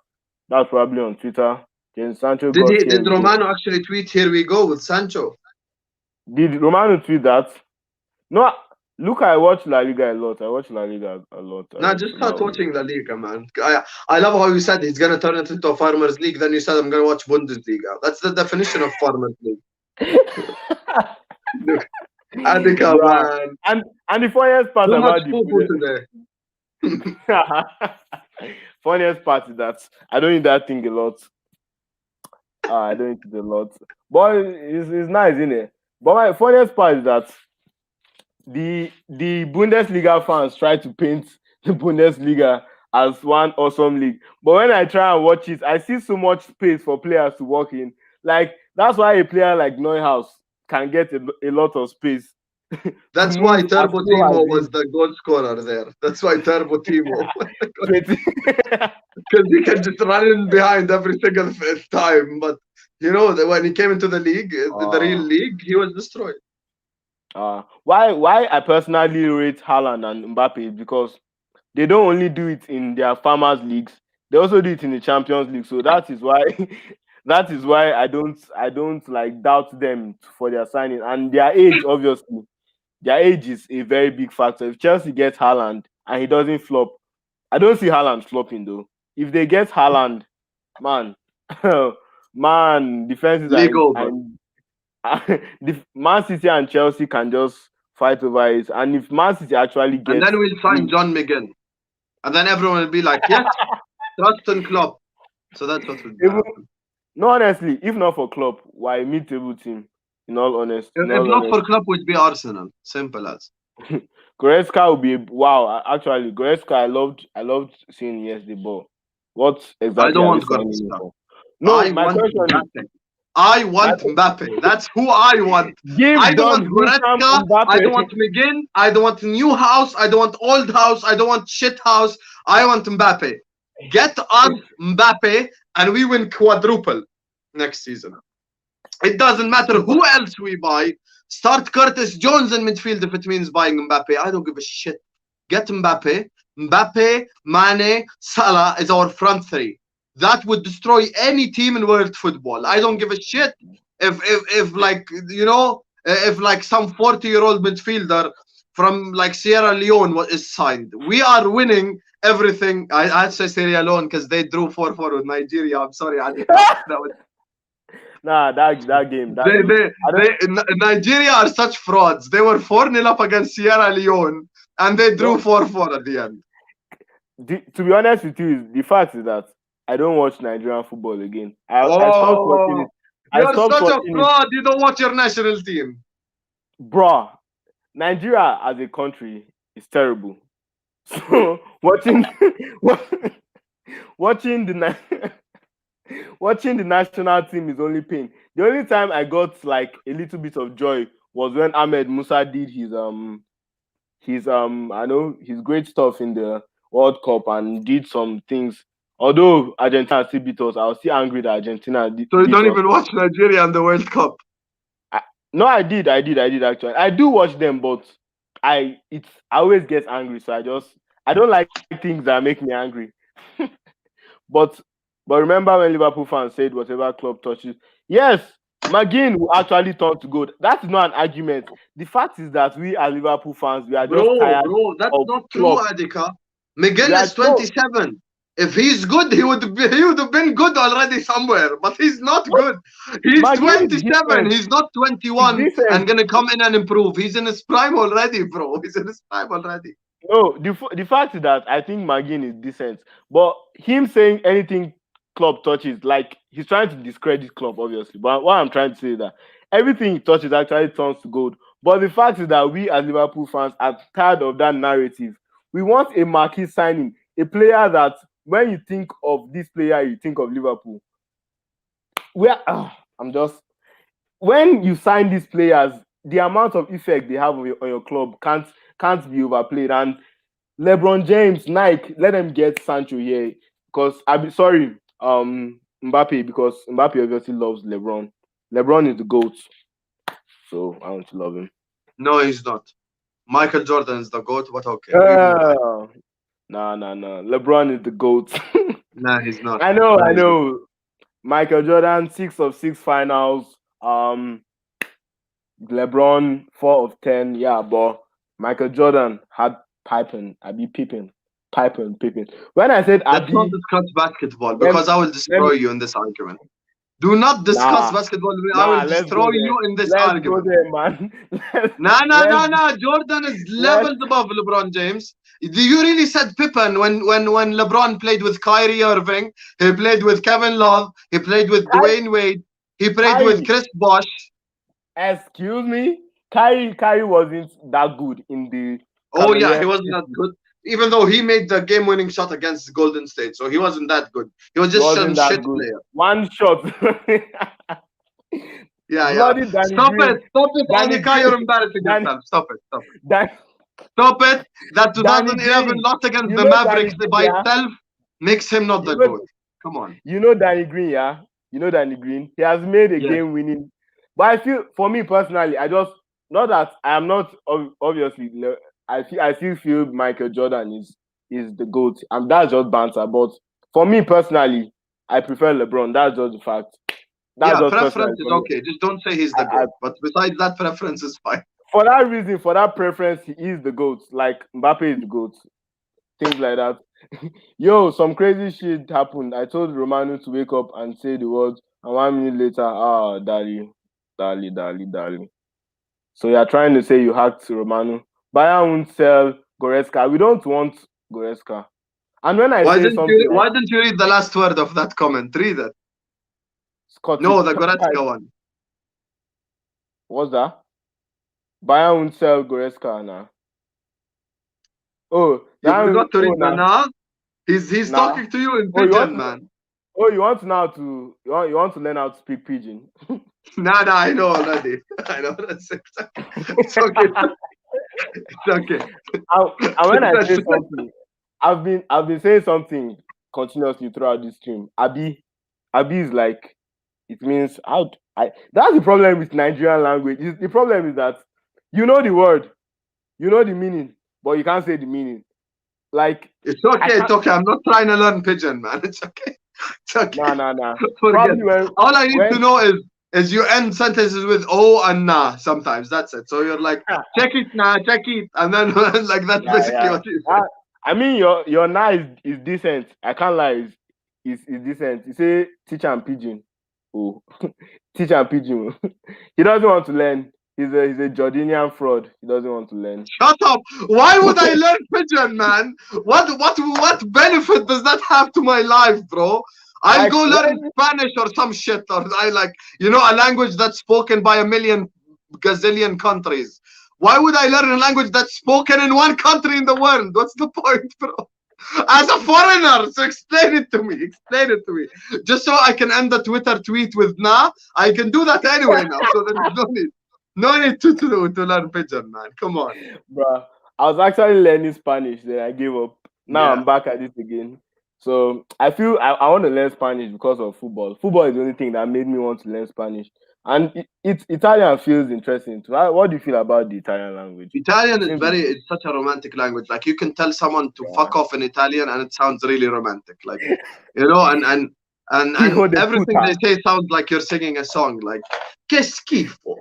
That's probably on Twitter. Jadon Sancho got here. Did Romano actually tweet "Here we go" with Sancho? Did Romano tweet that? No, look, I watch La Liga a lot. I watch La Liga a lot. Nah, just start watching La Liga, man. I love how you said he's gonna turn it into a farmers league. Then you said I'm gonna watch Bundesliga. That's the definition of farmers league. Look, Adika, man. And the funniest part Too about much football today. Funniest part is that I don't eat that thing a lot. I don't eat it a lot. But it's nice, isn't it? But my funniest part is that the Bundesliga fans try to paint the Bundesliga as one awesome league. But when I try and watch it, I see so much space for players to walk in. Like, that's why a player like Neuhaus can get a lot of space. That's why Turbo Timo was the goal scorer there. That's why Turbo Timo. Because he can just run in behind every single time. But, you know, when he came into the league, the real league, he was destroyed. Why I personally rate Haaland and Mbappe is because they don't only do it in their farmers leagues, they also do it in the Champions League. So that is why I don't like doubt them for their signing. And their age, obviously, their age is a very big factor. If Chelsea gets Haaland and he doesn't flop, I don't see Haaland flopping though. If they get Haaland, man, defenses the Man City and Chelsea can just fight over it. And if Man City actually gets... And then we'll sign John McGinn. And then everyone will be like, yes, trust in Klopp. So that's what will happen. No, honestly, if not for Klopp, why mid-table team? In all honesty. If not for Klopp, would be Arsenal. Simple as. Goretzka would be... Wow, actually, Goretzka, I loved seeing him yesterday, but what exactly... I don't want Goretzka. No, my question is... I want Mbappe. That's who I want. I don't want Goretzka. I don't want McGinn. I don't want new house. I don't want old house. I don't want shit house. I want Mbappe. Get us Mbappe and we win quadruple next season. It doesn't matter who else we buy. Start Curtis Jones in midfield if it means buying Mbappe. I don't give a shit. Get Mbappe. Mbappe, Mane, Salah is our front three. That would destroy any team in world football. I don't give a shit if like, you know, if like some 40-year-old midfielder from like Sierra Leone is signed. We are winning everything. I had to say Sierra Leone because they drew 4-4 with Nigeria. I'm sorry, that game. Nigeria are such frauds. They were 4-0 up against Sierra Leone and they drew 4-4 at the end. To be honest with you, the fact is that I don't watch Nigerian football again. I stopped watching it. You're such a fraud. You don't watch your national team. Bruh, Nigeria as a country is terrible. So watching the national team is only pain. The only time I got like a little bit of joy was when Ahmed Musa did his great stuff in the World Cup and did some things. Although Argentina still beat us, I was still angry that Argentina did. So you don't even watch Nigeria and the World Cup? No, I did actually. I do watch them, but I always get angry, so I don't like things that make me angry. but remember when Liverpool fans said whatever club touches, yes, McGinn will actually turn to gold. That is not an argument. The fact is that we as Liverpool fans, we are just tired. Bro, that's not true, Adika. McGinn is 27. If he's good, he would have been good already somewhere. But he's not good. He's McGinn is 27. decent. He's not He's 21 and decent. gonna come in and improve. He's in his prime already, bro. He's in his prime already. No, the fact is that I think McGinn is decent, but him saying anything club touches, like he's trying to discredit club, obviously. But what I'm trying to say is that everything he touches actually turns to gold. But the fact is that we as Liverpool fans are tired of that narrative. We want a marquee signing, a player that when you think of this player, you think of Liverpool. Where I'm just when you sign these players, the amount of effect they have on your club can't be overplayed. And LeBron James, Nike, let them get Sancho here because I'm sorry, Mbappe, because Mbappe obviously loves LeBron. LeBron is the GOAT, so I want to love him. No, he's not. Michael Jordan is the GOAT, but okay, we move on. No. LeBron is the GOAT. Nah, he's not. I Nah, he's not. know. Michael Jordan, 6 of 6 finals. LeBron, 4 of 10. Yeah, but Michael Jordan had piping. I be peeping. Piping. When I said Let's not Abi, discuss basketball let me, because I will let destroy me you in this argument. Do not discuss nah, basketball with me. I will let's destroy go you there. in this Let's go argument. there, man. No, let's no. Jordan is let's levels above LeBron James. Do you really said Pippen when LeBron played with Kyrie Irving? He played with Kevin Love. He played with Dwayne Wade. He played with Kyrie. Chris Bosh. Excuse me. Kyrie wasn't that good in the Oh yeah, he Cameroon. wasn't that good. Even though he made the game-winning shot against Golden State, so he wasn't that good. He was He just some wasn't that shit good. player. One shot. Yeah. Bloody Danny Stop Green. it, Danny Anika. You're Green. embarrassing Danny, yourself. Stop it. Dan, Stop it. That Danny 2011 Green. loss against You the know Danny Mavericks Green, by yeah? itself makes him not the You know, GOAT. Come on. you know Danny Green, yeah? You know Danny Green. He has made a Yes. game winning. But I feel, for me personally, I just, not that I am not, obviously, I still feel Michael Jordan is the GOAT. And that's just banter. But for me personally, I prefer LeBron. That's just the fact. That's Yeah, just preference personally is for me. okay. Just don't say he's the I, GOAT. But besides that, preference is fine. for that reason, for that preference, he is the GOAT. Like Mbappe is the GOAT. Things like that. Yo, some crazy shit happened. I told Romano to wake up and say the words, and 1 minute later, Dali. So you're trying to say you hacked Romano. Bayern won't sell Goretzka. We don't want Goretzka. And when I say something like Why didn't you read the last word of that comment? Read it. Scotty, No, the Goretzka one. what's that? Bayern won't sell Goretzka now. Oh, You forgot to read the nah. nah. He's Nah. talking to you in pigeon, man. You want to learn how to speak pidgin? Nah, I know already. I know that's it. It's okay. It's okay. And when I say something, I've been saying something continuously throughout this stream. Abi is like, it means out. That's the problem with Nigerian language. The problem is that you know the word, you know the meaning, but you can't say the meaning. Like, It's okay. I'm not trying to learn pigeon, man. It's okay. It's okay. Nah. Forget. Probably All I need to know is you end sentences with oh and nah sometimes. That's it. So you're like, check it, and then like that's basically what you say. I mean, your nah is decent. I can't lie, is decent. You say teacher and pigeon. Oh, teacher and pigeon. He doesn't want to learn. He's a Jordanian fraud. He doesn't want to learn. Shut up! Why would I learn pigeon, man? What benefit does that have to my life, bro? I'll go learn Spanish or some shit, or I like a language that's spoken by a million gazillion countries. Why would I learn a language that's spoken in one country in the world? What's the point, bro? As a foreigner, so explain it to me. Just so I can end the Twitter tweet with nah. I can do that anyway now, so there's no need. No need to learn pigeon, man. Come on. Bro, I was actually learning Spanish, then I gave up. Now I'm back at it again. So I feel I want to learn Spanish because of football. Football is the only thing that made me want to learn Spanish. And Italian feels interesting too. What do you feel about the Italian language? Italian is it's such a romantic language. Like you can tell someone to fuck off in Italian and it sounds really romantic. Like and everything they say sounds like you're singing a song. Like che schifo.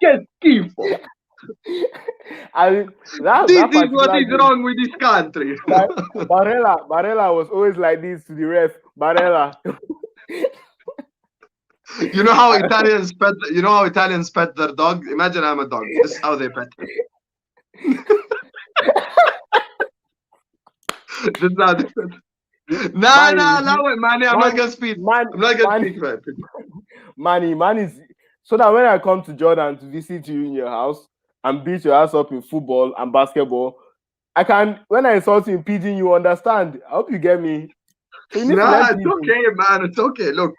Che schifo. And This that is what particular is game, wrong with this country. Barella was always like this to the ref. Barella. You know how Italians pet. You know how Italians pet their dog. Imagine I'm a dog. This is how they pet him. This is how they pet. Nah, allow it, Manny. I'm not gonna speak. I'm not gonna speak about it. Man is so that when I come to Jordan to visit you in your house and beat your ass up in football and basketball, I can when I insult you in pidgin, you understand. I hope you get me. So you need to learn Nah, it's pidgin. okay, man. It's okay. Look,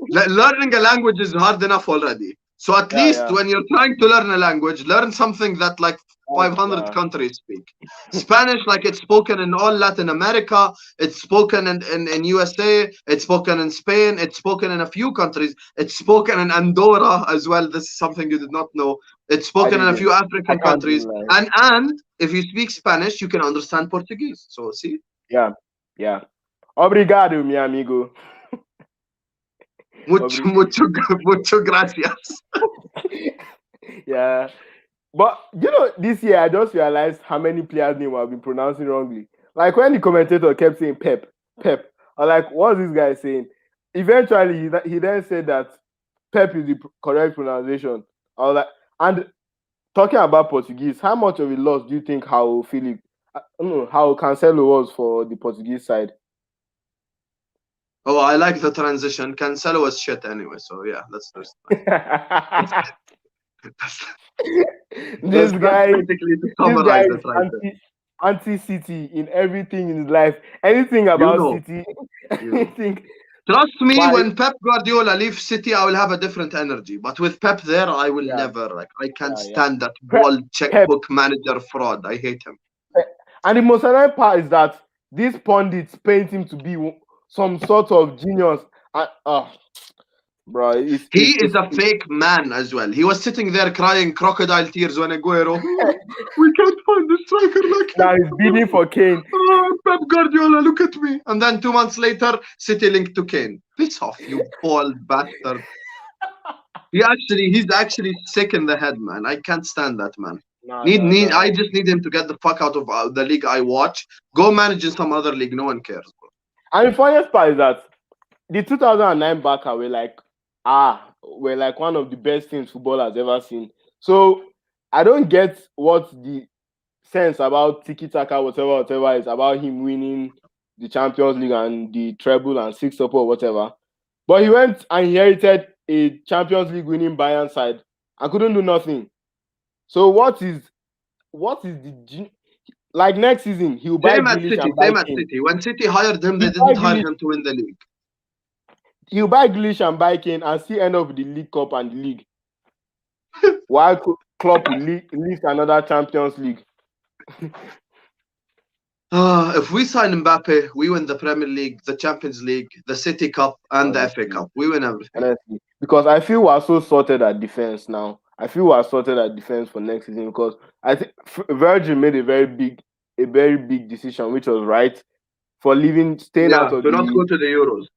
learning a language is hard enough already. So at least Yeah. when you're trying to learn a language, learn something that like 500 Yeah. countries speak. Spanish, like it's spoken in all Latin America, it's spoken in USA, it's spoken in Spain, it's spoken in a few countries, it's spoken in Andorra as well. This is something you did not know. It's I spoken in a didn't. few I African can't countries. do that. And if you speak Spanish, you can understand Portuguese. So see? Yeah. Obrigado, mi amigo. Mucho gracias. Yeah. But this year I just realized how many players' names I've been pronouncing wrongly. Like when the commentator kept saying Pep, I'm like, what's this guy saying? Eventually, he then said that Pep is the correct pronunciation. I was like, and talking about Portuguese, how much of a loss do you think how Cancelo was for the Portuguese side? Oh, I like the transition. Cancelo was shit anyway, so yeah, let's do This guy basically to This guy summarize is it right there. anti-City in everything in his life. Anything You about know, City, you know. anything. Trust me, Why? when Pep Guardiola leaves City, I will have a different energy. But with Pep there, I will Yeah, never like. I can't yeah. stand that Pep, bald Pep. checkbook manager fraud. I hate him. And the most annoying part is that these pundits paint him to be some sort of genius. And bro, He is a fake man as well. He was sitting there crying crocodile tears when Aguero. We can't find a striker like him. now he's bidding for Kane. Oh, Pep Guardiola, look at me. And then 2 months later, City linked to Kane. Piss off, you bald bastard. He's actually sick in the head, man. I can't stand that man. I just need him to get the fuck out of the league I watch. Go manage in some other league. No one cares, bro. And the funniest part is that the 2009 Barca were like one of the best teams football has ever seen. So I don't get what the sense about tiki taka, whatever is about him winning the Champions League and the treble and six up or whatever. But he went and inherited a Champions League winning Bayern side and couldn't do nothing. So what is the like next season he'll buy Grealish and buy Kane. City. When City hired him, they didn't hire him to win the league. He'll buy Grealish and buy Kane and still end up with the League Cup and the league. While Klopp will lift another Champions League. If we sign Mbappe, we win the Premier League, the Champions League, the City Cup, and the FA Cup. We win everything. Honestly, because I feel we're so sorted at defense now. I feel we're sorted at defense for next season because I think Virgil made a very big decision, which was right for staying out of to not go to the Euros.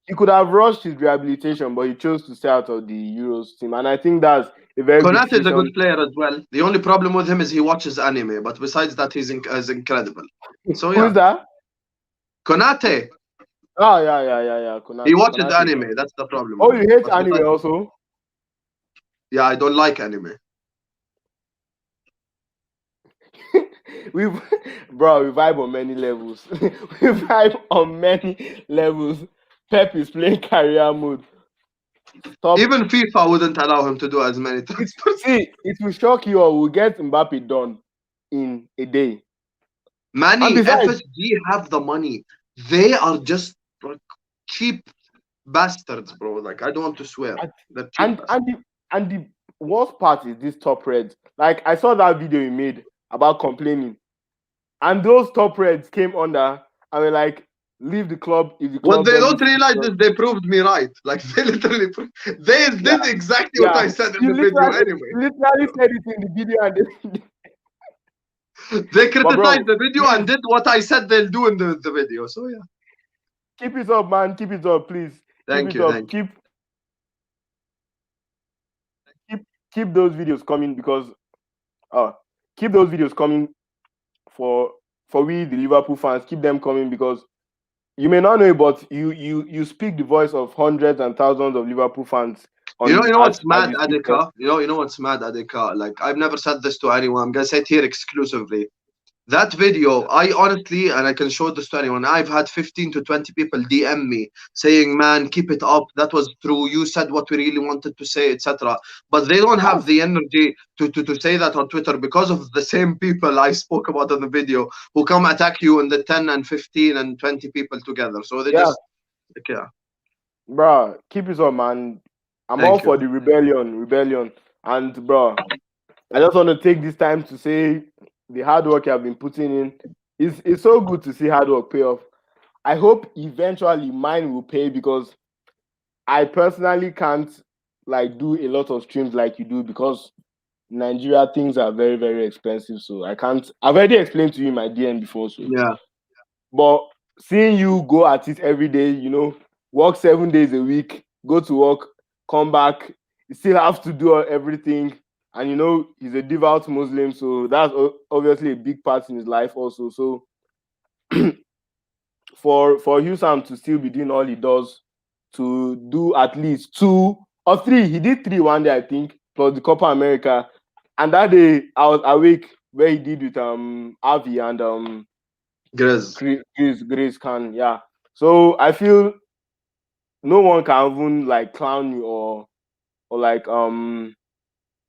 He could have rushed his rehabilitation, but he chose to stay out of the Euros team, and I think that's a very good Konate decision. is a good player as well. The only problem with him is he watches anime, but besides that, he's incredible. So yeah. Who's that? Konate. Oh yeah. Konate. He watches anime. That's the problem. Oh, you hate anime also? Yeah, I don't like anime. we vibe on many levels. We vibe on many levels. Pep is playing career mode. Even FIFA wouldn't allow him to do as many times. See, it will shock you or we'll get Mbappe done in a day. Manny, FSG have the money. They are just cheap bastards, bro. Like, I don't want to swear. And the worst part is this top reds. Like, I saw that video you made about complaining. And those top reds came under and were like, leave the club if the club. What they don't realize is they proved me right. Like they literally did exactly what I said in the video anyway. Literally said it in the video and they criticized the video and did what I said they'll do in the video. So yeah. Keep it up, man. Keep it up, please. Thank you. Keep those videos coming because keep those videos coming for we the Liverpool fans. Keep them coming because you may not know it, but you speak the voice of hundreds and thousands of Liverpool fans You on know what's as mad, you speak there. Adika? You know what's mad, Adika? Like I've never said this to anyone. I'm gonna say it here exclusively. That video, I honestly, and I can show this to anyone, I've had 15 to 20 people DM me saying, man, keep it up. That was true. You said what we really wanted to say, etc. But they don't have That's the energy to say that on Twitter because of the same people I spoke about in the video who come attack you in the 10 and 15 and 20 people together. So they yeah, just, like, yeah, bro. Keep it up, man. I'm all thank you. for the rebellion, and bro, I just want to take this time to say the hard work I've been putting in. It's so good to see hard work pay off. I hope eventually mine will pay because I personally can't like do a lot of streams like you do because Nigeria things are very, very expensive. So I can't. I've already explained to you in my DM before. So, Yeah, but seeing you go at it every day, work 7 days a week, go to work, come back, you still have to do everything. And he's a devout Muslim, so that's obviously a big part in his life also. So for Husam to still be doing all he does, to do at least 2 or 3. He did 3 one day, I think, plus the Copa America. And that day I was awake where he did with Avi and Grizz. Grace Khan. Yeah. So I feel no one can even like clown you or like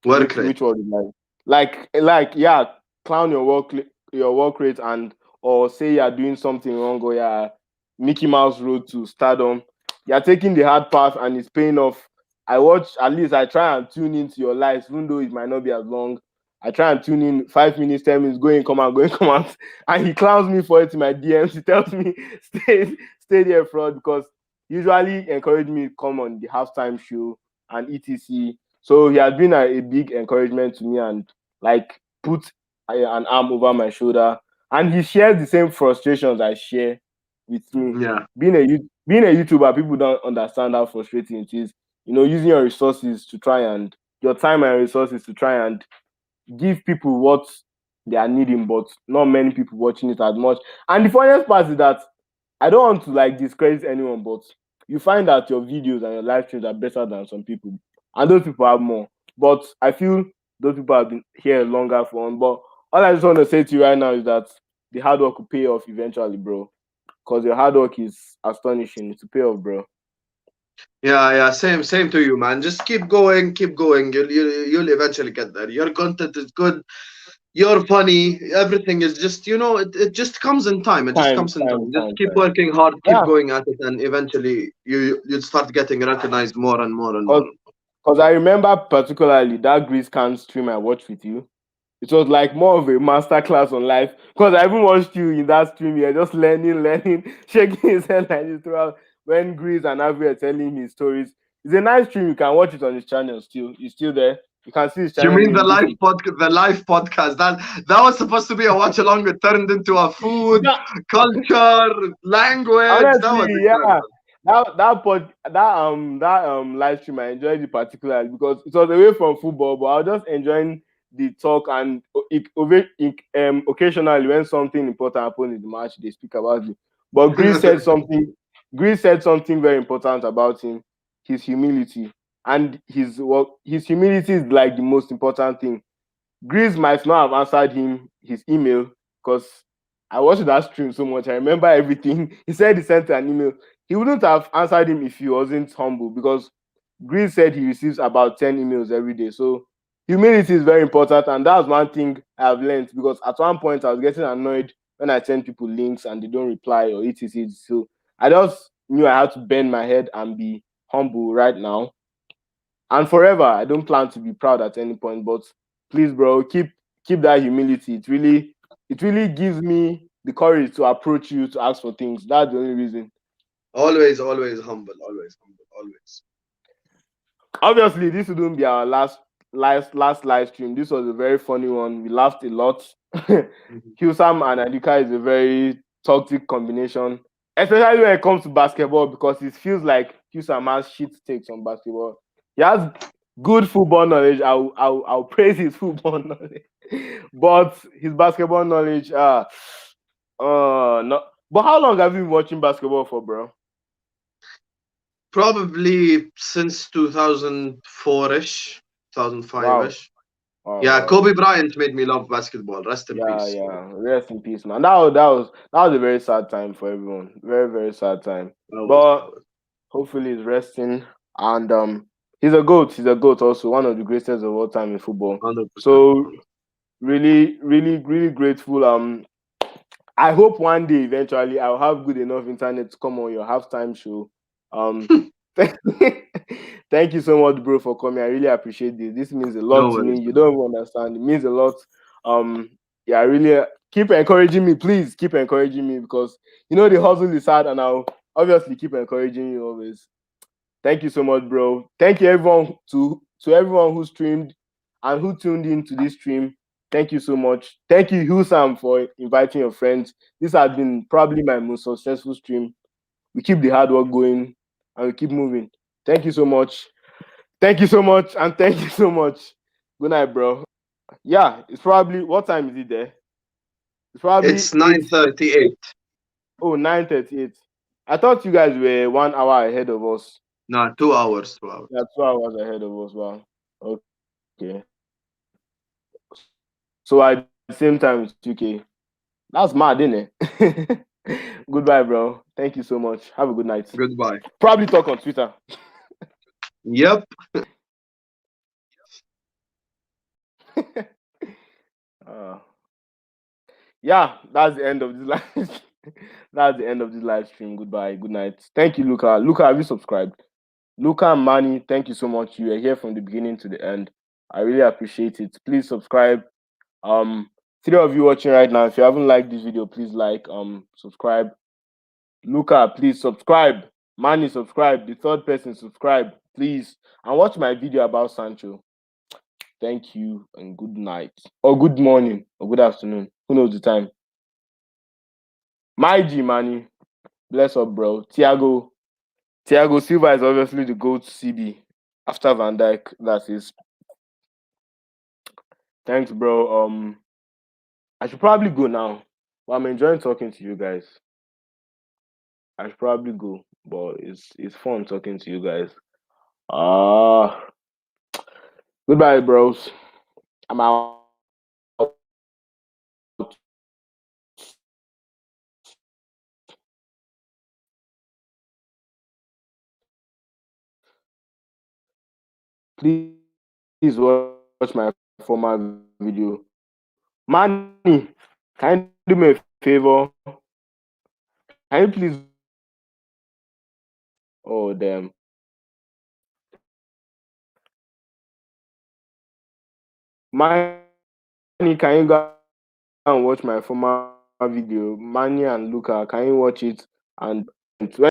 Work rate. which one is like yeah, clown your work rate and or say you're doing something wrong or you're Mickey Mouse road to stardom. You're taking the hard path and it's paying off. At least I try and tune into your lives, even though it might not be as long. I try and tune in 5 minutes, 10 minutes, come out, come out. And he clowns me for it in my DMs. He tells me stay there, fraud, because usually encourage me to come on the halftime show and etc. So he has been a big encouragement to me and like put an arm over my shoulder. And he shares the same frustrations I share with me. Yeah. Being a YouTuber, people don't understand how frustrating it is. Using your resources to try and your time and resources to try and give people what they are needing, but not many people watching it as much. And the funniest part is that I don't want to like discredit anyone, but you find that your videos and your live streams are better than some people, and those people have more. But I feel those people have been here longer for one. But all I just want to say to you right now is that the hard work will pay off eventually, bro. Because your hard work is astonishing. It's a pay off, bro. Yeah, yeah, same to you, man. Just keep going, keep going. You'll eventually get there. Your content is good. You're funny. Everything is just, it just comes in time. It just Time, comes in time, time. Just time, keep time. working hard, keep Yeah, going at it, and eventually you'll start getting recognized more and more and more. because I remember particularly that Greece can stream I watched with you. It was like more of a master class on life because I even watched you in that stream. You're just learning, shaking his head like this throughout when Grease and Avi are telling his stories. It's a nice stream. You can watch it on his channel still. He's still there. You can see his You channel mean the name. live podcast? The live podcast that was supposed to be a watch along. It turned into a food, Yeah, culture, language. That was honestly, yeah. incredible. That live stream I enjoyed it particularly because it was away from football, but I was just enjoying the talk and occasionally when something important happened in the match, they speak about it. But Greece said something. Greece said something very important about him, his humility, and his humility is like the most important thing. Greece might not have answered him his email because I watched that stream so much. I remember everything. He said he sent an email. He wouldn't have answered him if he wasn't humble because Greece said he receives about 10 emails every day. So humility is very important. And that's one thing I've learned because at one point I was getting annoyed when I send people links and they don't reply or etc. So I just knew I had to bend my head and be humble right now and forever. I don't plan to be proud at any point, but please, bro, keep that humility. It really gives me the courage to approach you to ask for things. That's the only reason. Always, always humble. Always humble. Always. Obviously, this wouldn't be our last live stream. This was a very funny one. We laughed a lot. Mhm. Husam and Adika is a very toxic combination, especially when it comes to basketball because it feels like Husam has shit takes on basketball. He has good football knowledge. I'll praise his football knowledge, but his basketball knowledge, no. But how long have you been watching basketball for, bro? Probably since 2004-ish, Wow, 2005-ish. wow, Yeah, wow. Kobe Bryant made me love basketball. Rest in Yeah, peace. yeah. Rest in peace, man. That was a very sad time for everyone. Very, very sad time. That was But that was hopefully he's resting. And he's a goat. He's a goat also, one of the greatest of all time in football. 100%. So really, really, really grateful. I hope one day eventually I'll have good enough internet to come on your halftime show. Um, thank you so much, bro, for coming. I really appreciate this. This means a lot No to me. worries, You man. don't even understand. It means a lot. Yeah, I really keep encouraging me. Please keep encouraging me because the hustle is hard, and I'll obviously keep encouraging you always. Thank you so much, bro. Thank you everyone to everyone who streamed and who tuned in to this stream. Thank you so much. Thank you, Husam, for inviting your friends. This has been probably my most successful stream. We keep the hard work going and we keep moving. Thank you so much. Thank you so much, and thank you so much. Good night, bro. Yeah, it's probably what time is it there? It's probably It's 8. 9:38. Oh, 9:38. I thought you guys were 1 hour ahead of us. No, 2 hours, 2 hours. Yeah, 2 hours ahead of us. Wow. Okay. So at the same time, it's 2K. That's mad, isn't it? Goodbye, bro. Thank you so much. Have a good night. Goodbye. Probably talk on Twitter. Yep. uh, yeah, that's the end of this live. That's the end of this live stream. Goodbye. Good night. Thank you, Luca. Luca, have you subscribed? Luca and Manny, thank you so much. You were here from the beginning to the end. I really appreciate it. Please subscribe. Um, three of you watching right now, if you haven't liked this video, please like, subscribe. Luca, please subscribe. Manny, subscribe. The third person, subscribe, please. And watch my video about Sancho. Thank you and good night. Or good morning or good afternoon. Who knows the time? My G, Manny. Bless up, bro. Thiago Silva is obviously the GOAT CB after Van Dijk. That is. Thanks, bro. I should probably go now. But I'm enjoying talking to you guys. I should probably go, but it's fun talking to you guys. Ah, goodbye, bros. I'm out. Please watch my former video. Manny, can you do me a favor? Can you please? Oh damn, Manny, can you go and watch my former video? Manny and Luca, can you watch it? And when